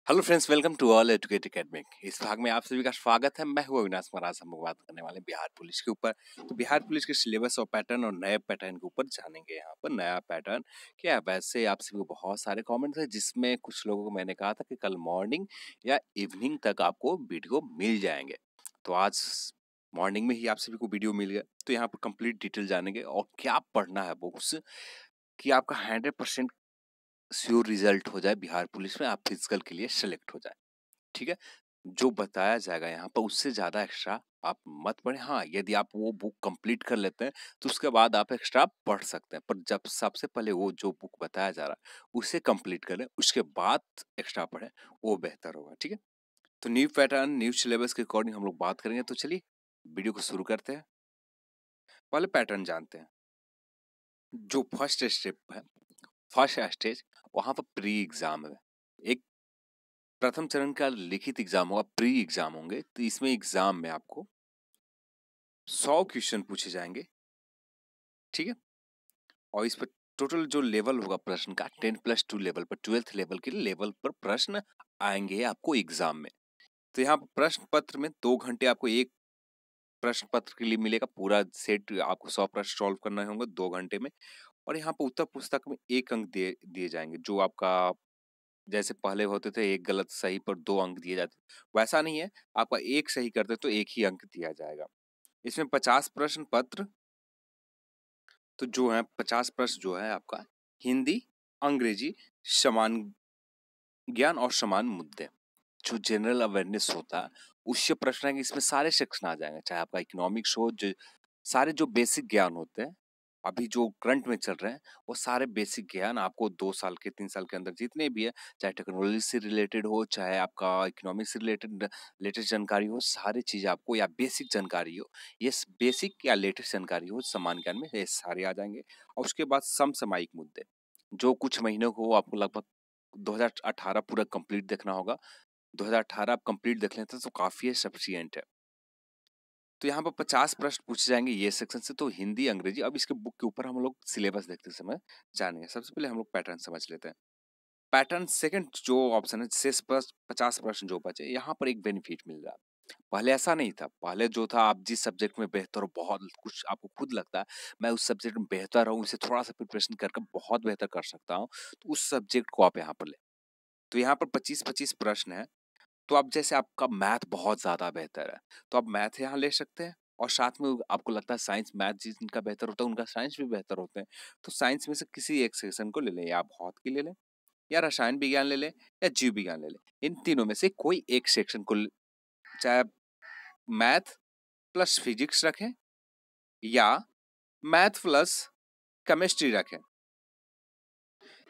Hello friends, welcome to all educate academic. इस भाग में आप सभी का स्वागत है। मैं हूं अविनाश महाराज। हम लोग बात करने वाले हैं बिहार पुलिस के ऊपर। तो बिहार पुलिस के सिलेबस और पैटर्न और नए पैटर्न के ऊपर जानेंगे। यहाँ पर नया पैटर्न क्या है। वैसे आप सभी को बहुत सारे कमेंट्स है जिसमें कुछ लोगों को मैंने कहा था कि कल मॉर्निंग या इवनिंग तक आपको वीडियो मिल जाएंगे। तो आज मॉर्निंग में ही आप सभी को वीडियो मिल गया। तो यहाँ पर कंप्लीट डिटेल जानेंगे और क्या पढ़ना है बुक्स कि आपका 100% श्योर रिजल्ट हो जाए बिहार पुलिस में, आप फिजिकल के लिए सेलेक्ट हो जाए। ठीक है, जो बताया जाएगा यहाँ पर उससे ज्यादा एक्स्ट्रा आप मत पढ़ें। हाँ, यदि आप वो बुक कंप्लीट कर लेते हैं तो उसके बाद आप एक्स्ट्रा पढ़ सकते हैं, पर जब सबसे पहले वो जो बुक बताया जा रहा है उसे कंप्लीट करें, उसके बाद एक्स्ट्रा पढ़ें, वो बेहतर होगा। ठीक है, तो न्यू पैटर्न न्यू सिलेबस के अकॉर्डिंग हम लोग बात करेंगे। तो चलिए वीडियो को शुरू करते हैं। पहले पैटर्न जानते हैं। जो फर्स्ट स्टेप है, फर्स्ट स्टेज, वहां पर प्री एग्जाम है। एक प्रथम चरण का लिखित एग्जाम होगा, प्री एग्जाम होंगे। तो इसमें एग्जाम में आपको 100 क्वेश्चन पूछे जाएंगे। ठीक है, और इस पर टोटल जो लेवल होगा प्रश्न का 10+2 लेवल पर, 12th लेवल के लेवल पर प्रश्न आएंगे आपको एग्जाम में। तो यहाँ पर प्रश्न पत्र में 2 घंटे आपको एक प्रश्न पत्र के लिए मिलेगा। पूरा सेट आपको 100 प्रश्न सॉल्व करना होंगे 2 घंटे में। और यहाँ पर उत्तर पुस्तक में 1 अंक दिए जाएंगे। जो आपका जैसे पहले होते थे एक गलत सही पर 2 अंक दिए जाते, वैसा नहीं है। आपका एक सही करते तो 1 ही अंक दिया जाएगा। इसमें 50 प्रश्न पत्र, तो जो है 50 प्रश्न जो है आपका हिंदी, अंग्रेजी, समान ज्ञान और समान मुद्दे। जो जनरल अवेयरनेस होता है उससे प्रश्न है, इसमें सारे सेक्शन आ जाएंगे। चाहे आपका इकोनॉमिक्स हो, जो सारे जो बेसिक ज्ञान होते हैं अभी जो करंट में चल रहे हैं, वो सारे बेसिक ज्ञान आपको 2 साल के 3 साल के अंदर जितने भी है, चाहे टेक्नोलॉजी से रिलेटेड हो, चाहे आपका इकोनॉमिक्स से रिलेटेड लेटेस्ट जानकारी हो, सारी चीज आपको, या बेसिक जानकारी हो, ये बेसिक या लेटेस्ट जानकारी हो समान ज्ञान में, ये सारे आ जाएंगे। और उसके बाद समसामयिक मुद्दे, जो कुछ महीनों को आपको लगभग 2018 पूरा कंप्लीट देखना होगा। 2018 आप कंप्लीट देख लेते हैं तो काफी सफिशिएंट है। तो यहाँ पर 50 प्रश्न पूछे जाएंगे ये सेक्शन से, तो हिंदी, अंग्रेजी। अब इसके बुक के ऊपर हम लोग सिलेबस देखते समय जानेंगे। सबसे पहले हम लोग पैटर्न समझ लेते हैं। पैटर्न सेकंड जो ऑप्शन है, शेष 50 प्रश्न जो बचे, यहाँ पर एक बेनिफिट मिल रहा है। पहले ऐसा नहीं था। पहले जो था, आप जिस सब्जेक्ट में बेहतर हो, बहुत कुछ आपको खुद लगता है मैं उस सब्जेक्ट में बेहतर हूँ, इसे थोड़ा सा प्रिपरेशन करके बहुत बेहतर कर सकता हूँ, तो उस सब्जेक्ट को आप यहाँ पर ले। तो यहाँ पर 25-25 प्रश्न है। तो अब जैसे आपका मैथ बहुत ज्यादा बेहतर है तो आप मैथ यहाँ ले सकते हैं, और साथ में आपको लगता है साइंस, मैथ जिनका बेहतर होता है उनका साइंस भी बेहतर होते हैं, तो साइंस में से किसी एक सेक्शन को ले लें, या आप भौत की ले लें, या रसायन विज्ञान ले लें, या जीव विज्ञान ले लें। इन तीनों में से कोई एक सेक्शन को चाहे मैथ प्लस फिजिक्स रखें या मैथ प्लस केमिस्ट्री रखें।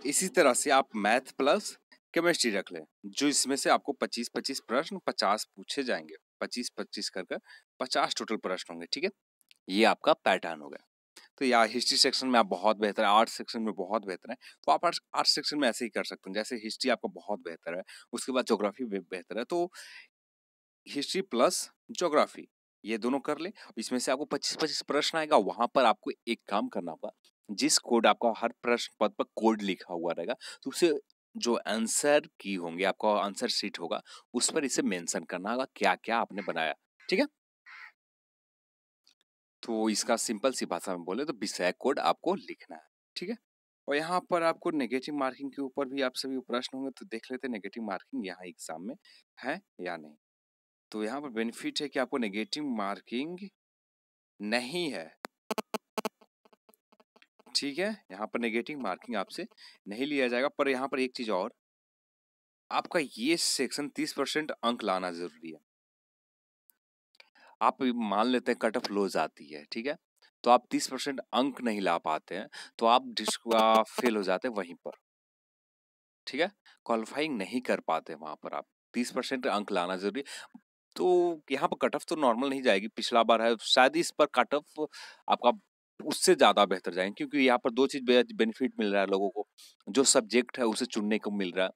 इसी तरह से आप मैथ प्लस केमिस्ट्री रख लें, जो इसमें से आपको 25-25 प्रश्न 50 पूछे जाएंगे। 25-25 कर 50 टोटल प्रश्न होंगे। ठीक है, ये आपका पैटर्न हो गया। तो या हिस्ट्री सेक्शन में आप बहुत बेहतर है, आर्ट सेक्शन में बहुत बेहतर है, तो आप आर्ट सेक्शन में ऐसे ही कर सकते हैं। जैसे हिस्ट्री आपका बहुत बेहतर है, उसके बाद ज्योग्राफी बेहतर है, तो हिस्ट्री प्लस ज्योग्राफी ये दोनों कर ले। इसमें से आपको 25-25 प्रश्न आएगा। वहां पर आपको एक काम करना होगा, जिस कोड आपका हर प्रश्न पद पर कोड लिखा हुआ रहेगा, तो उसे जो आंसर की होंगे, आपका आंसर शीट होगा, उस पर इसे मेंशन करना होगा क्या क्या आपने बनाया। ठीक है, तो इसका सिंपल सी भाषा में बोले तो विषय कोड आपको लिखना है। ठीक है, और यहाँ पर आपको नेगेटिव मार्किंग के ऊपर भी आप सभी प्रश्न होंगे, तो देख लेते हैं नेगेटिव मार्किंग यहाँ एग्जाम में है या नहीं। तो यहाँ पर बेनिफिट है कि आपको नेगेटिव मार्किंग नहीं है। ठीक है, यहाँ पर नेगेटिव मार्किंग आपसे नहीं लिया जाएगा। पर यहाँ पर एक चीज और, आपका ये सेक्शन 30% अंक लाना जरूरी है। आप मान लेते हैं कट ऑफ लो जाती है, ठीक है, तो आप 30% अंक नहीं ला पाते हैं, तो आप फेल हो जाते हैं वहीं पर। ठीक है, क्वालिफाइंग नहीं कर पाते वहां पर। आप 30% अंक लाना जरूरी। तो यहाँ पर कट ऑफ तो नॉर्मल नहीं जाएगी, पिछला बार है शायद, इस पर कट ऑफ आपका उससे ज्यादा बेहतर जाएंगे, क्योंकि यहाँ पर 2 चीज बेनिफिट मिल रहा है लोगों को। जो सब्जेक्ट है उसे चुनने को मिल रहा है,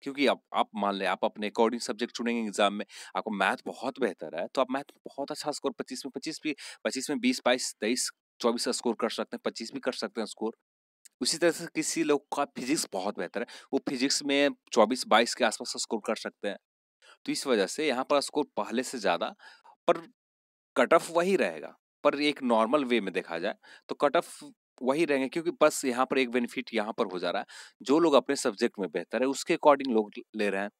क्योंकि आप मान लें आप अपने अकॉर्डिंग सब्जेक्ट चुनेंगे एग्जाम में। आपको मैथ बहुत बेहतर है तो आप मैथ में बहुत अच्छा स्कोर, 25 में 25 भी, 25 में 20, 22, 23, 24 का स्कोर कर सकते हैं, 25 भी कर सकते हैं स्कोर। उसी तरह से किसी लोग का फिजिक्स बहुत बेहतर है, वो फिजिक्स में 24-22 के आसपास स्कोर कर सकते हैं। तो इस वजह से यहाँ पर स्कोर पहले से ज़्यादा, पर कट ऑफ वही रहेगा। पर एक नॉर्मल वे में देखा जाए तो कट ऑफ वही रहेंगे, क्योंकि बस यहाँ पर एक बेनिफिट यहाँ पर हो जा रहा है, जो लोग अपने सब्जेक्ट में बेहतर है उसके अकॉर्डिंग लोग ले रहे हैं,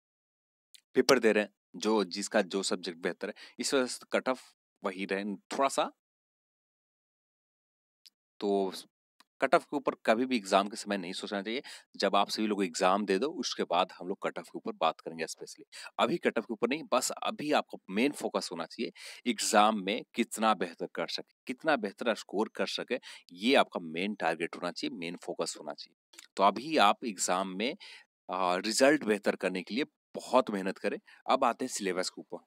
पेपर दे रहे हैं, जो जिसका जो सब्जेक्ट बेहतर है, इस वजह से कट ऑफ वही रहे थोड़ा सा। तो कट ऑफ के ऊपर कभी भी एग्जाम के समय नहीं सोचना चाहिए। जब आप सभी लोग एग्जाम दे दो उसके बाद हम लोग कट ऑफ के ऊपर बात करेंगे स्पेशली। अभी कट ऑफ के ऊपर नहीं, बस अभी आपको मेन फोकस होना चाहिए एग्जाम में कितना बेहतर कर सके, कितना बेहतर स्कोर कर सके, ये आपका मेन टारगेट होना चाहिए, मेन फोकस होना चाहिए। तो अभी आप एग्जाम में रिजल्ट बेहतर करने के लिए बहुत मेहनत करें। अब आते हैं सिलेबस के ऊपर।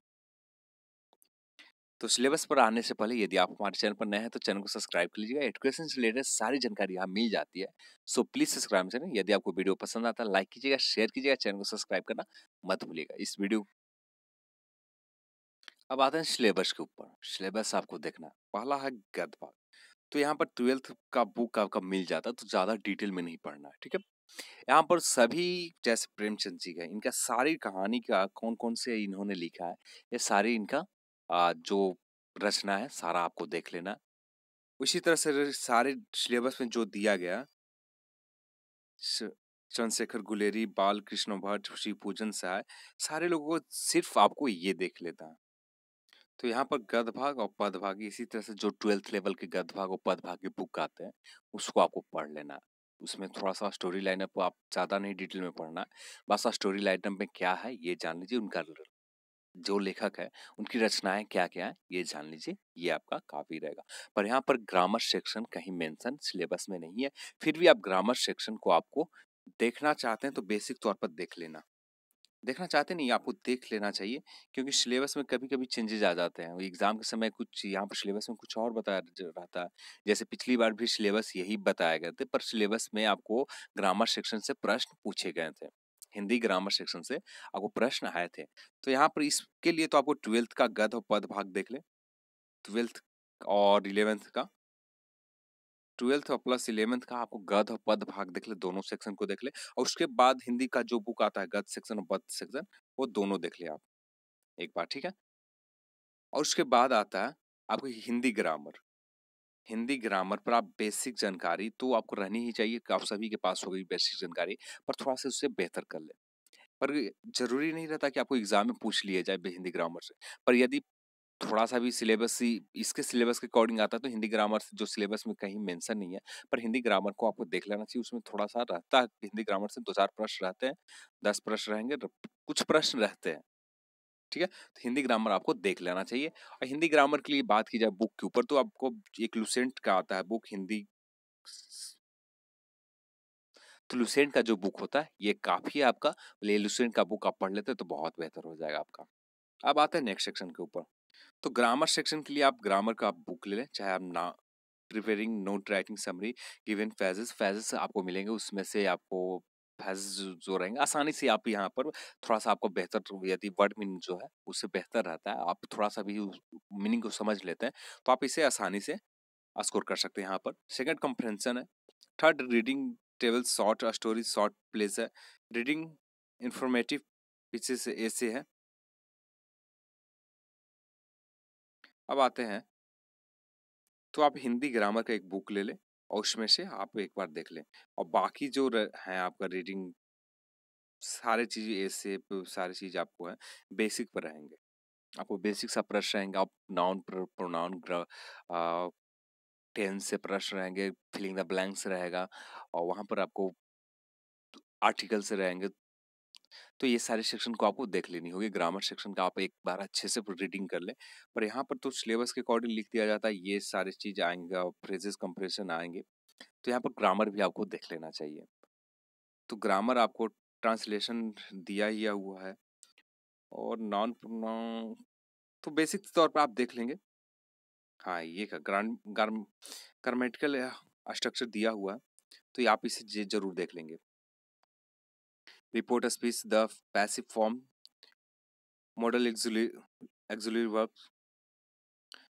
तो सिलेबस पर आने से पहले यदि आप हमारे चैनल पर नए हैं तो चैनल को सब्सक्राइब कर लीजिएगा। एजुकेशन से रिलेटेड सारी जानकारी यहाँ मिल जाती है, सो प्लीज सब्सक्राइब करें। यदि आपको वीडियो पसंद आता है लाइक कीजिएगा, शेयर कीजिएगा, चैनल को सब्सक्राइब करना मत भूलिएगा। इस वीडियो अब आते हैं सिलेबस के ऊपर। सिलेबस आपको देखना है, पहला है गद्य भाग। तो यहाँ पर 12th का बुक आपका मिल जाता है, तो ज्यादा डिटेल में नहीं पढ़ना है, ठीक है। यहाँ पर सभी, जैसे प्रेमचंद जी का, इनका सारी कहानी का कौन कौन से इन्होंने लिखा है, ये सारी इनका जो रचना है सारा आपको देख लेना। उसी तरह से सारे सिलेबस में जो दिया गया, स- चंद्रशेखर गुलेरी, बाल कृष्ण भट्ट, शिवपूजन सहाय, सारे लोगों को सिर्फ आपको ये देख लेता है। तो यहाँ पर गद्य भाग और पद भाग, इसी तरह से जो 12th लेवल के गद्य भाग और पद भाग के बुक आते हैं उसको आपको पढ़ लेना है। उसमें थोड़ा सा स्टोरी लाइनअप आप ज्यादा नहीं डिटेल में पढ़ना है, बस स्टोरी लाइनअप में क्या है ये जान लीजिए, उनका जो लेखक है उनकी रचनाएं क्या क्या है ये जान लीजिए, ये आपका काफी रहेगा। पर यहाँ पर ग्रामर सेक्शन कहीं मेंशन सिलेबस में नहीं है, फिर भी आप ग्रामर सेक्शन को आपको देखना चाहते हैं तो बेसिक तौर पर देख लेना। देखना चाहते नहीं, आपको देख लेना चाहिए, क्योंकि सिलेबस में कभी कभी चेंजेस आ जाते हैं। एग्जाम के समय कुछ यहाँ पर सिलेबस में कुछ और बताया रहता है। जैसे पिछली बार भी सिलेबस यही बताया गए थे, पर सिलेबस में आपको ग्रामर सेक्शन से प्रश्न पूछे गए थे, हिंदी ग्रामर सेक्शन से आपको प्रश्न आए थे। तो यहाँ पर इसके लिए तो आपको 12th का गद्य और पद भाग देख ले, 12th और 11th का, 12th और प्लस 11th का आपको गद्य और पद भाग देख ले, दोनों सेक्शन को देख ले। और उसके बाद हिंदी का जो बुक आता है गद्य सेक्शन और पद सेक्शन, वो दोनों देख ले आप एक बार, ठीक है। और उसके बाद आता है आपको हिंदी ग्रामर। हिंदी ग्रामर पर आप बेसिक जानकारी तो आपको रहनी ही चाहिए, कि आप सभी के पास होगी बेसिक जानकारी, पर थोड़ा सा उससे बेहतर कर ले। पर जरूरी नहीं रहता कि आपको एग्जाम में पूछ लिया जाए हिंदी ग्रामर से। पर यदि थोड़ा सा भी सिलेबस ही इसके सिलेबस के अकॉर्डिंग आता है तो हिंदी ग्रामर से जो सिलेबस में कहीं मेंशन नहीं है, पर हिंदी ग्रामर को आपको देख लेना चाहिए। उसमें थोड़ा सा रहता है, हिंदी ग्रामर से 2-4 प्रश्न रहते हैं, 10 प्रश्न रहेंगे, कुछ प्रश्न रहते हैं, ठीक है। तो हिंदी ग्रामर आपको देख लेना चाहिए। और हिंदी ग्रामर के लिए बात की जाए बुक के ऊपर, तो आपको एक लुसेंट का आता है बुक हिंदी, तो लुसेंट का जो बुक होता है ये काफी है आपका, ये लुसेंट का बुक आप पढ़ लेते हैं तो बहुत बेहतर हो जाएगा आपका। अब आते हैं नेक्स्ट सेक्शन के ऊपर। तो ग्रामर सेक्शन के लिए आप ग्रामर का बुक ले लें, चाहे आप ना preparing note writing summary given phases, phases आपको मिलेंगे, उसमें से आपको फेजेस जो रहेंगे आसानी से आप यहाँ पर थोड़ा सा आपको बेहतर, यदि वर्ड मीनिंग जो है उससे बेहतर रहता है, आप थोड़ा सा भी मीनिंग को समझ लेते हैं तो आप इसे आसानी से स्कोर कर सकते हैं। यहाँ पर सेकंड कंप्रहेंशन है, third reading table short story short place है, रीडिंग इंफॉर्मेटिव पीछे से ऐसे है। अब आते हैं, तो आप हिंदी ग्रामर का एक बुक ले लें और उसमें से आप एक बार देख लें, और बाकी जो है आपका रीडिंग सारे चीज ऐसे सारी चीज आपको है बेसिक पर रहेंगे। आपको बेसिक सा प्रश्न रहेंगे, आप नाउन प्रोनाउन टेंस से प्रश्न रहेंगे, फिलिंग द ब्लैंक्स रहेगा, और वहां पर आपको आर्टिकल से रहेंगे। तो ये सारे सेक्शन को आपको देख लेनी होगी। ग्रामर सेक्शन का आप एक बार अच्छे से रीडिंग कर ले। पर यहाँ पर तो सिलेबस के अकॉर्डिंग लिख दिया जाता है, ये सारी चीज आएंगे और फ्रेजेस कंप्रेशन आएंगे, तो यहाँ पर ग्रामर भी आपको देख लेना चाहिए। तो ग्रामर आपको ट्रांसलेशन दिया ही हुआ है, और नॉन प्रोनाउन तो बेसिक तौर पर आप देख लेंगे। हाँ, ये का ग्रामेटिकल स्ट्रक्चर दिया हुआ है, तो ये आप इसे जरूर देख लेंगे। Report speech the passive form, modal auxiliary verb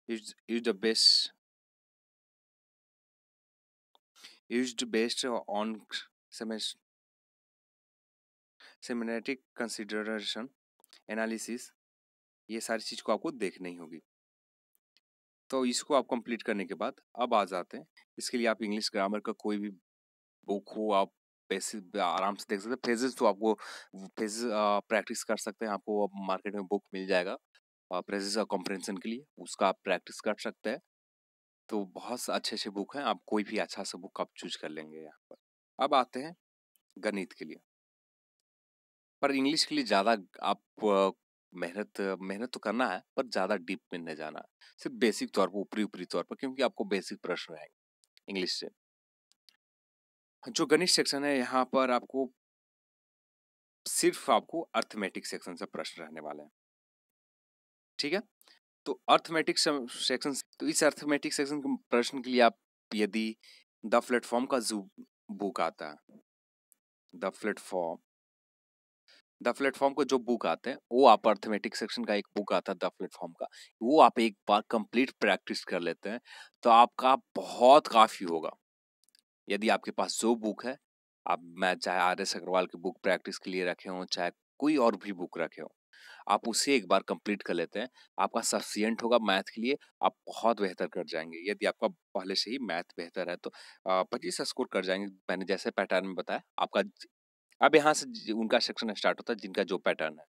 is the best used based on semantic consideration analysis, ये सारी चीज को आपको देखनी ही होगी। तो इसको आप कंप्लीट करने के बाद अब आ जाते हैं, इसके लिए आप इंग्लिश ग्रामर का कोई भी बुक हो आप बेसिक आराम से देख सकते हैं। फ्रेजेस तो आपको फ्रेजेस प्रैक्टिस कर सकते हैं, आपको अब मार्केट में बुक मिल जाएगा फ्रेजेस कॉम्प्रिहेंशन के लिए, उसका आप प्रैक्टिस कर सकते हैं। तो बहुत अच्छे अच्छे बुक हैं, आप कोई भी अच्छा सा बुक आप चूज कर लेंगे यहाँ पर। अब आते हैं गणित के लिए, पर इंग्लिश के लिए ज़्यादा आप मेहनत मेहनत तो करना है, पर ज़्यादा डीप में नहीं जाना है, सिर्फ बेसिक तौर पर, ऊपरी ऊपरी तौर पर, क्योंकि आपको बेसिक प्रश्न रहेंगे इंग्लिश से। जो गणित सेक्शन है यहाँ पर आपको सिर्फ आपको अर्थमेटिक सेक्शन से प्रश्न रहने वाले हैं, ठीक है। तो अर्थमेटिक सेक्शन, तो इस अर्थमेटिक सेक्शन के प्रश्न के लिए आप यदि द प्लेटफॉर्म का जो बुक आता है, द प्लेटफॉर्म का जो बुक आते हैं वो आप अर्थमेटिक सेक्शन का एक बुक आता है द प्लेटफॉर्म का, वो आप एक बार कंप्लीट प्रैक्टिस कर लेते हैं तो आपका बहुत काफी होगा। यदि आपके पास जो बुक है, आप मैं चाहे आर.एस. अग्रवाल की बुक प्रैक्टिस के लिए रखे हों, चाहे कोई और भी बुक रखे हों, आप उसे एक बार कंप्लीट कर लेते हैं, आपका सफिशिएंट होगा मैथ के लिए, आप बहुत बेहतर कर जाएंगे। यदि आपका पहले से ही मैथ बेहतर है तो 25 स्कोर कर जाएंगे, मैंने जैसे पैटर्न में बताया आपका। अब यहाँ से उनका सेक्शन स्टार्ट होता है जिनका जो पैटर्न है।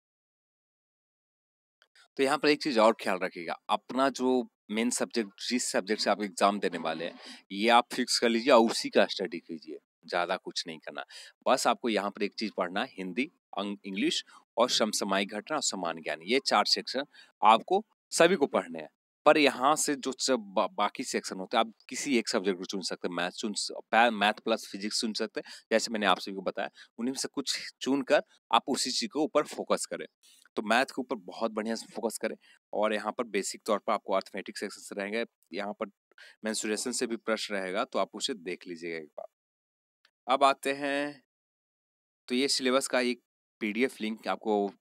तो यहाँ पर एक चीज और ख्याल रखिएगा, अपना जो मेन सब्जेक्ट, जिस सब्जेक्ट से आप एग्जाम देने वाले हैं, ये आप फिक्स कर लीजिए और उसी का स्टडी कीजिए, ज्यादा कुछ नहीं करना। बस आपको यहाँ पर एक चीज पढ़ना है, हिंदी, इंग्लिश और समसामयिक घटना और सामान्य ज्ञान, ये 4 सेक्शन आपको सभी को पढ़ने हैं। पर यहाँ से जो सब बाकी सेक्शन होते हैं, आप किसी एक सब्जेक्ट को चुन सकते हैं, मैथ प्लस फिजिक्स चुन सकते हैं, जैसे मैंने आप सभी को बताया, उन्हीं में से कुछ चुन कर आप उसी चीज के ऊपर फोकस करें। तो मैथ के ऊपर बहुत बढ़िया से फोकस करें, और यहाँ पर बेसिक तौर पर आपको अर्थमेटिक सेक्शन से रहेंगे, यहाँ पर मेंसुरेशन से भी प्रश्न रहेगा, तो आप उसे देख लीजिएगा एक बार। अब आते हैं, तो ये सिलेबस का एक पीडीएफ लिंक आपको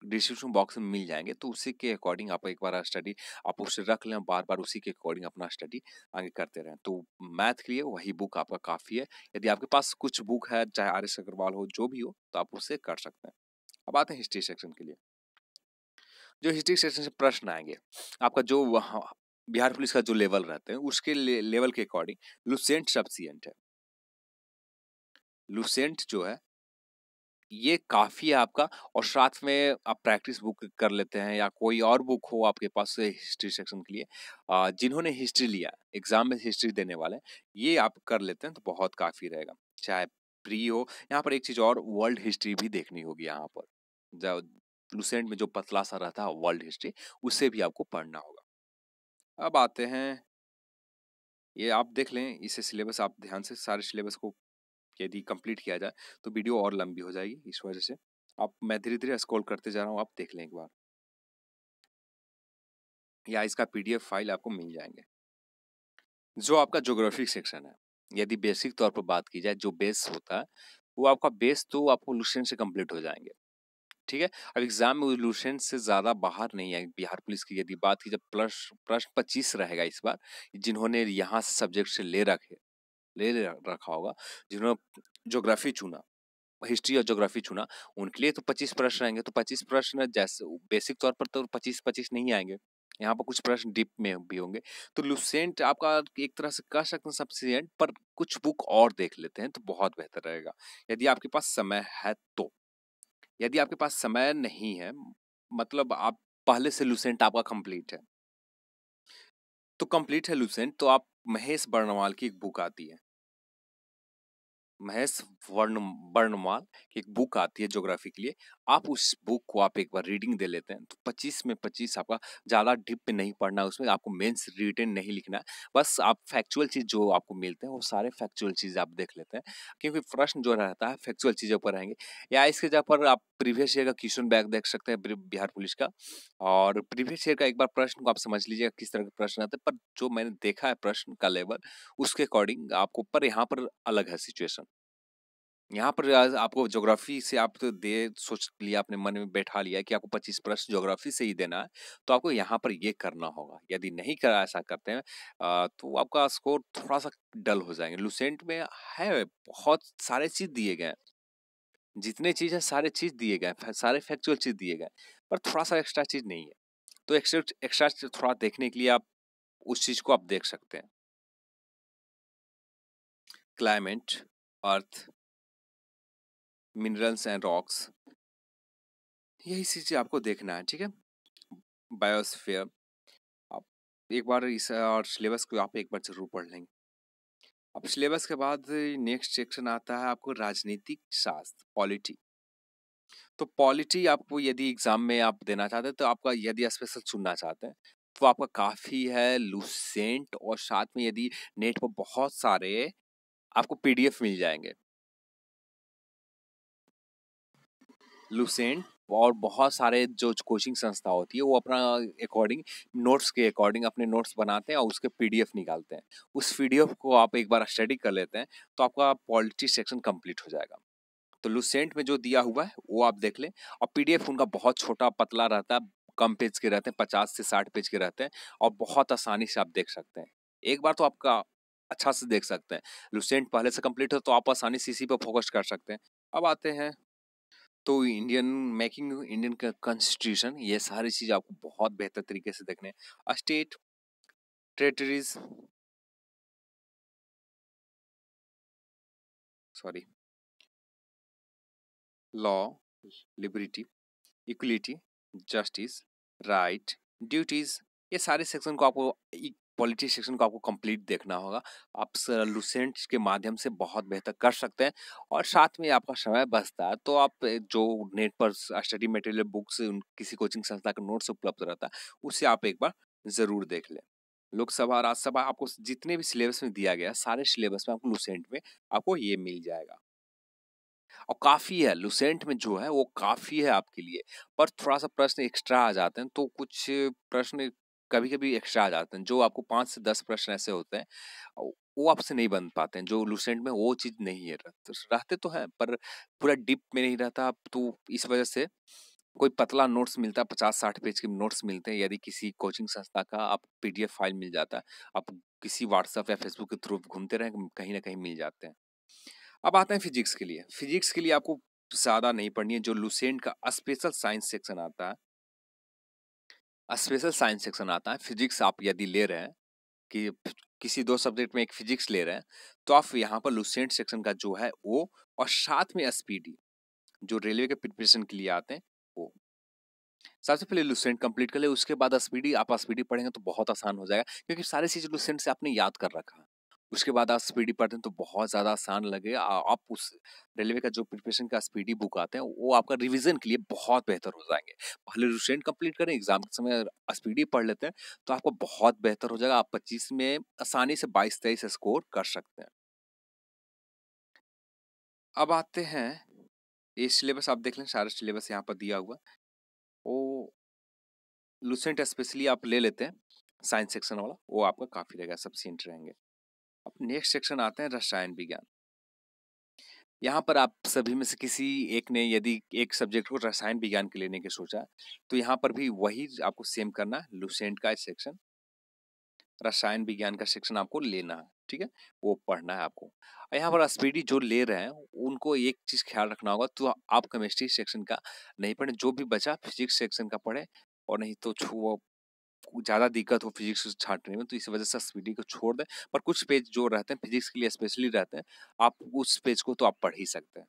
डिस्क्रिप्शन बॉक्स में मिल जाएंगे, तो उसी के अकॉर्डिंग आप एक बार स्टडी आप उसे रख लें, बार बार उसी के अकॉर्डिंग अपना स्टडी आगे करते रहें। तो मैथ के लिए वही बुक आपका काफ़ी है। यदि आपके पास कुछ बुक है, चाहे आर.एस. अग्रवाल हो, जो भी हो, तो आप उससे कर सकते हैं। अब आते हैं हिस्ट्री सेक्शन के लिए। जो हिस्ट्री सेक्शन से प्रश्न आएंगे, आपका जो बिहार पुलिस का जो लेवल रहते हैं, उसके लेवल के अकॉर्डिंग लुसेंट सफिशिएंट है। लुसेंट जो है ये काफी है आपका, और साथ में आप प्रैक्टिस बुक कर लेते हैं, या कोई और बुक हो आपके पास हिस्ट्री सेक्शन के लिए, जिन्होंने हिस्ट्री लिया, एग्जाम में हिस्ट्री देने वाले, ये आप कर लेते हैं तो बहुत काफी रहेगा। चाहे प्री हो, यहाँ पर एक चीज और, वर्ल्ड हिस्ट्री भी देखनी होगी यहाँ पर, जब लुसेंट में जो पतला सा रहता है वर्ल्ड हिस्ट्री, उसे भी आपको पढ़ना होगा। अब आते हैं, ये आप देख लें, इसे सिलेबस आप ध्यान से सारे सिलेबस को यदि कंप्लीट किया जाए तो वीडियो और लंबी हो जाएगी, इस वजह से आप, मैं धीरे धीरे स्क्रॉल करते जा रहा हूँ, आप देख लें एक बार, या इसका पीडीएफ फाइल आपको मिल जाएंगे। जो आपका ज्योग्राफी सेक्शन है, यदि बेसिक तौर पर बात की जाए, जो बेस होता है वो आपका बेस तो आपको लुसेंट से कंप्लीट हो जाएंगे, ठीक है। अब एग्जाम में लुसेंट से ज्यादा बाहर नहीं है। बिहार पुलिस की यदि बात की जाए, प्रश्न 25 रहेगा इस बार, जिन्होंने यहाँ से सब्जेक्ट से रखा होगा, जिन्होंने ज्योग्राफी चुना, हिस्ट्री और ज्योग्राफी चुना, उनके लिए तो 25 प्रश्न आएंगे। तो 25 प्रश्न जैसे बेसिक तौर पर तो 25 नहीं आएंगे, यहाँ पर कुछ प्रश्न डीप में भी होंगे। तो लुसेंट आपका एक तरह से कह सकते हैं सफिशिएंट, पर कुछ बुक और देख लेते हैं तो बहुत बेहतर रहेगा, यदि आपके पास समय है तो। यदि आपके पास समय नहीं है, मतलब आप पहले से लुसेंट आपका कंप्लीट है, तो कंप्लीट है लुसेंट, तो आप महेश बर्णवाल की एक बुक आती है, महेश वर्णमाल की एक बुक आती है ज्योग्राफी के लिए, आप उस बुक को आप एक बार रीडिंग दे लेते हैं तो 25 में 25 आपका, ज्यादा डीप में नहीं पढ़ना, उसमें आपको मेंस रिटन नहीं लिखना है, बस आप फैक्चुअल चीज जो आपको मिलते हैं वो सारे फैक्चुअल चीज आप देख लेते हैं, क्योंकि प्रश्न जो रहता है फैक्चुअल चीजों पर रहेंगे। या इसके जगह पर आप प्रीवियस ईयर का क्वेश्चन बैंक देख सकते हैं बिहार पुलिस का, और प्रीवियस ईयर का एक बार प्रश्न को आप समझ लीजिएगा किस तरह के प्रश्न आते हैं, पर जो मैंने देखा है प्रश्न का लेवल, उसके अकॉर्डिंग आपको, पर यहाँ पर अलग है सिचुएशन, यहाँ पर आपको ज्योग्राफी से आप तो दे सोच लिया, अपने मन में बैठा लिया कि आपको 25 प्रश्न ज्योग्राफी से ही देना है, तो आपको यहाँ पर ये करना होगा। यदि नहीं करा ऐसा करते हैं तो आपका स्कोर थोड़ा-सा डल हो जाएँगे। लुसेंट में है बहुत सारे चीज़ दिए गए हैं। जितने चीज़ है सारे चीज़ दिए गए हैं, सारे फैक्चुअल चीज़ दिए गए हैं, पर थोड़ा-सा एक्स्ट्रा चीज़ नहीं है। तो एक्स्ट्रा एक्स्ट्रा चीज़ थोड़ा देखने के लिए आप उस चीज़ को आप देख सकते हैं। Climate, earth, minerals and rocks, यही चीज़ें आपको देखना है, ठीक है? बायोस्फीयर, आप एक बार इस और सिलेबस को आप एक बार ज़रूर पढ़ लेंगे। अब सिलेबस के बाद नेक्स्ट सेक्शन आता है आपको राजनीतिक शास्त्र, पॉलिटी। तो पॉलिटी आपको यदि एग्जाम में आप देना चाहते हैं, तो आपका यदि स्पेशल चुनना चाहते हैं, तो आपका काफ़ी है लुसेंट, और साथ में यदि नेट पर बहुत सारे आपको पीडीएफ मिल जाएंगे। लुसेंट और बहुत सारे जो कोचिंग संस्था होती है वो अपना अकॉर्डिंग नोट्स के अकॉर्डिंग अपने नोट्स बनाते हैं और उसके पीडीएफ निकालते हैं। उस पीडीएफ को आप एक बार स्टडी कर लेते हैं तो आपका पॉलिटी सेक्शन कंप्लीट हो जाएगा। तो लुसेंट में जो दिया हुआ है वो आप देख लें, और पीडीएफ उनका बहुत छोटा पतला रहता है, कम पेज के रहते हैं, 50 से 60 पेज के रहते हैं, और बहुत आसानी से आप देख सकते हैं। एक बार तो आपका अच्छा से देख सकते हैं। लुसेंट पहले से कंप्लीट हो तो आप आसानी से इसी पर फोकस कर सकते हैं। अब आते हैं तो इंडियन मेकिंग इंडियन का कॉन्स्टिट्यूशन, ये सारी चीज आपको बहुत बेहतर तरीके से देखने हैं। State, territories, sorry, law, liberty, equality, justice, right, duties, ये सारे सेक्शन को आपको पॉलिटी सेक्शन को आपको कंप्लीट देखना होगा। आप लुसेंट के माध्यम से बहुत बेहतर कर सकते हैं, और साथ में आपका समय बचता है तो आप जो नेट पर स्टडी मटेरियल बुक्स किसी कोचिंग संस्था का नोट्स उपलब्ध रहता है उसे आप एक बार जरूर देख लें। लोकसभा, राज्यसभा, आपको जितने भी सिलेबस में दिया गया सारे सिलेबस में आपको लुसेंट में आपको ये मिल जाएगा, और काफ़ी है लुसेंट में जो है वो काफ़ी है आपके लिए। पर थोड़ा-सा प्रश्न एक्स्ट्रा आ जाते हैं, तो कुछ प्रश्न कभी-कभी एक्स्ट्रा आ जाते हैं, जो आपको 5 से 10 प्रश्न ऐसे होते हैं, वो आपसे नहीं बन पाते हैं, जो लुसेंट में वो चीज़ नहीं है। रहते तो हैं पर पूरा डीप में नहीं रहता, तो इस वजह से कोई पतला नोट्स मिलता है, 50-60 पेज के नोट्स मिलते हैं, यदि किसी कोचिंग संस्था का आप पीडीएफ फाइल मिल जाता है, आप किसी व्हाट्सएप या फेसबुक के थ्रू घूमते रहें, कहीं न कहीं मिल जाते हैं। अब आते हैं फिजिक्स के लिए। फिजिक्स के लिए आपको ज़्यादा नहीं पढ़नी है, जो लुसेंट का स्पेशल साइंस सेक्शन आता है, स्पेशल साइंस सेक्शन आता है, फिजिक्स आप यदि ले रहे हैं कि किसी 2 सब्जेक्ट में एक फिजिक्स ले रहे हैं, तो आप यहाँ पर लुसेंट सेक्शन का जो है वो, और साथ में एसपीडी जो रेलवे के प्रिपरेशन के लिए आते हैं वो। सबसे पहले लुसेंट कंप्लीट कर ले, उसके बाद एसपीडी, आप एसपीडी पढ़ेंगे तो बहुत आसान हो जाएगा, क्योंकि सारी चीज़ लुसेंट से आपने याद कर रखा है। उसके बाद आप एसपीडी पढ़ते हैं तो बहुत ज़्यादा आसान लगेगा। आप उस रेलवे का जो प्रिपरेशन का एसपीडी बुक आते हैं वो आपका रिवीजन के लिए बहुत बेहतर हो जाएंगे। पहले लुसेंट कंप्लीट करें, एग्जाम के समय एसपीडी पढ़ लेते हैं तो आपको बहुत बेहतर हो जाएगा। आप 25 में आसानी से 22-23 स्कोर कर सकते हैं। अब आते हैं, ये सिलेबस आप देख लें, सारा सिलेबस यहाँ पर दिया हुआ। वो लुसेंट स्पेशली आप ले लेते हैं साइंस सेक्शन वाला, वो आपका काफ़ी रहेगा, सफिशिएंट रहेंगे। अब नेक्स्ट सेक्शन आते हैं रसायन विज्ञान। यहाँ पर आप सभी में से किसी एक ने यदि एक सब्जेक्ट को रसायन विज्ञान के लेने की सोचा, तो यहाँ पर भी वही आपको सेम करना है, लुसेंट का सेक्शन, रसायन विज्ञान का सेक्शन आपको लेना है, ठीक है? वो पढ़ना है आपको। यहाँ पर एसपीडी जो ले रहे हैं, उनको एक चीज़ ख्याल रखना होगा, तो आप केमिस्ट्री सेक्शन का नहीं पढ़ें, जो भी बचा फिजिक्स सेक्शन का पढ़ें, और नहीं तो वो ज़्यादा दिक्कत हो फिजिक्स छाँटने में तो इस वजह से एसपीडी को छोड़ दें। पर कुछ पेज जो रहते हैं फिजिक्स के लिए स्पेशली रहते हैं, आप उस पेज को तो आप पढ़ ही सकते हैं।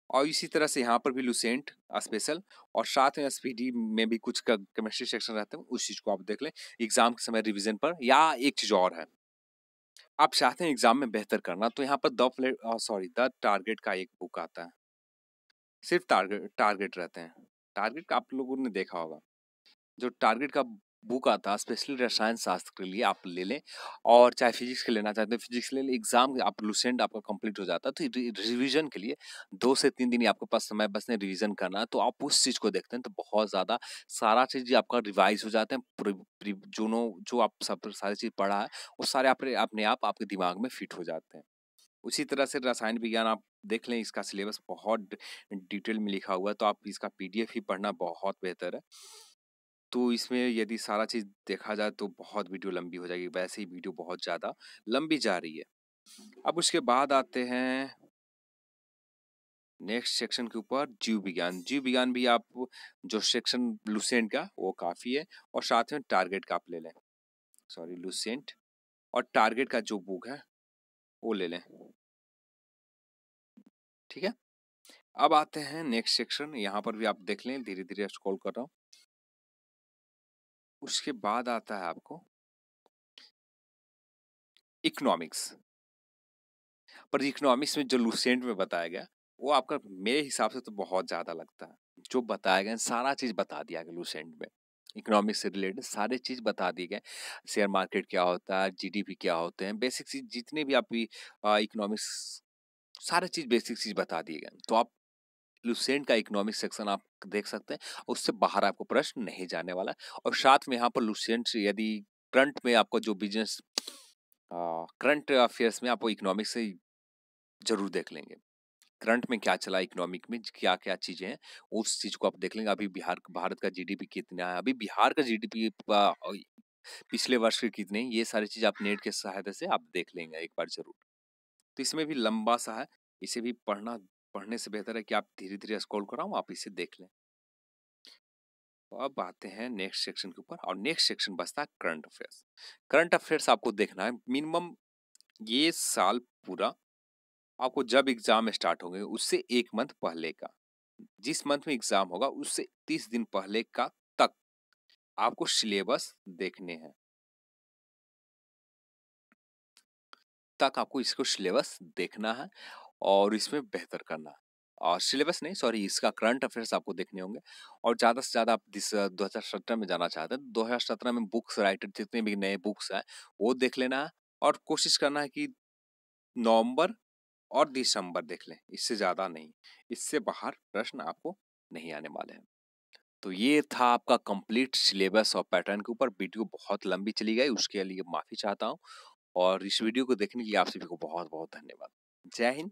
और इसी तरह से यहाँ पर भी लुसेंट स्पेशल, और साथ में एसपीडी में भी कुछ केमिस्ट्री सेक्शन रहते हैं, उस चीज़ को आप देख लें एग्जाम के समय रिवीजन पर। या एक चीज़ और है, आप चाहते हैं एग्जाम में बेहतर करना, तो यहाँ पर द टारगेट का एक बुक आता है। सिर्फ टारगेट टारगेट रहते हैं। टारगेट आप लोगों ने देखा होगा, जो टारगेट का बुक आता है स्पेशली रसायन शास्त्र के लिए आप ले लें, और चाहे फिजिक्स के लेना चाहते हैं फिजिक्स ले लें। एग्जाम आप लुसेंट आपका कंप्लीट हो जाता है, तो रिवीजन के लिए 2 से 3 दिन ही आपके पास समय बचने रिवीजन करना है, तो आप उस चीज़ को देखते हैं तो बहुत ज़्यादा सारा चीज़ आपका रिवाइज हो जाते हैं। जो आप सब सारी चीज़ पढ़ा है वो सारे अपने अपने आप आपके दिमाग में फिट हो जाते हैं। उसी तरह से रसायन विज्ञान आप देख लें, इसका सिलेबस बहुत डिटेल में लिखा हुआ है, तो आप इसका पीडीएफ ही पढ़ना बहुत बेहतर है। तो इसमें यदि सारा चीज़ देखा जाए तो बहुत वीडियो लंबी हो जाएगी, वैसे ही वीडियो बहुत ज़्यादा लंबी जा रही है। अब उसके बाद आते हैं नेक्स्ट सेक्शन के ऊपर, जीव विज्ञान। जीव विज्ञान भी आप जो सेक्शन लुसेंट का वो काफ़ी है, और साथ में टारगेट का आप ले लें, सॉरी लुसेंट और टारगेट का जो बुक है वो ले लें, ठीक है। अब आते हैं नेक्स्ट सेक्शन, यहाँ पर भी आप देख लें, धीरे धीरे स्क्रॉल कर रहा हूँ। उसके बाद आता है आपको इकोनॉमिक्स, पर इकोनॉमिक्स में जो लुसेंट में बताया गया वो आपका मेरे हिसाब से तो बहुत ज्यादा लगता है। जो बताया गया सारा चीज बता दिया गया लुसेंट में, इकोनॉमिक्स से रिलेटेड सारे चीज बता दिए गए। शेयर मार्केट क्या होता है, जीडीपी क्या होते हैं, बेसिक चीज जितने भी आप इकोनॉमिक्स, सारे चीज बेसिक चीज बता दिए गए। तो आप लुसेंट का इकोनॉमिक्स सेक्शन आप देख सकते हैं, उससे बाहर आपको प्रश्न नहीं जाने वाला। और साथ में यहाँ पर लुसेंट से यदि करंट में आपको जो बिजनेस करंट अफेयर्स में आपको इकोनॉमिक्स से जरूर देख लेंगे, करंट में क्या चला, इकोनॉमिक में क्या क्या चीजें हैं, उस चीज को आप देख लेंगे। अभी भारत का जीडीपी कितना है, अभी बिहार का जीडीपी पिछले वर्ष के कितने, ये सारी चीज आप नेट के सहायता से आप देख लेंगे एक बार जरूर। तो इसमें भी लंबा सा है, इसे भी पढ़ने से बेहतर है कि आप धीरे धीरे स्क्रॉल कराऊं, आप इसे देख लें। तो अब आते हैं नेक्स्ट सेक्शन के ऊपर, और नेक्स्ट सेक्शन बचता है करंट अफेयर्स। करंट अफेयर्स आपको देखना है मिनिमम ये साल पूरा, आपको जब एग्जाम स्टार्ट होंगे उससे एक मंथ पहले का, जिस मंथ में एग्जाम होगा उससे 30 दिन पहले का तक आपको सिलेबस देखने हैं, तक आपको इसको सिलेबस देखना है और इसमें बेहतर करना है। और सिलेबस नहीं, सॉरी, इसका करंट अफेयर्स आपको देखने होंगे। और ज़्यादा से ज़्यादा आप 2017 में जाना चाहते हैं, 2017 में बुक्स राइटर जितने भी नए बुक्स हैं वो देख लेना है, और कोशिश करना है कि नवंबर और दिसंबर देख लें, इससे ज़्यादा नहीं, इससे बाहर प्रश्न आपको नहीं आने वाले हैं। तो ये था आपका कंप्लीट सिलेबस और पैटर्न के ऊपर। वीडियो बहुत लंबी चली गई, उसके लिए माफ़ी चाहता हूँ, और इस वीडियो को देखने के लिए आप सभी को बहुत बहुत धन्यवाद। जय हिंद,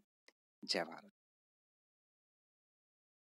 जय भारत।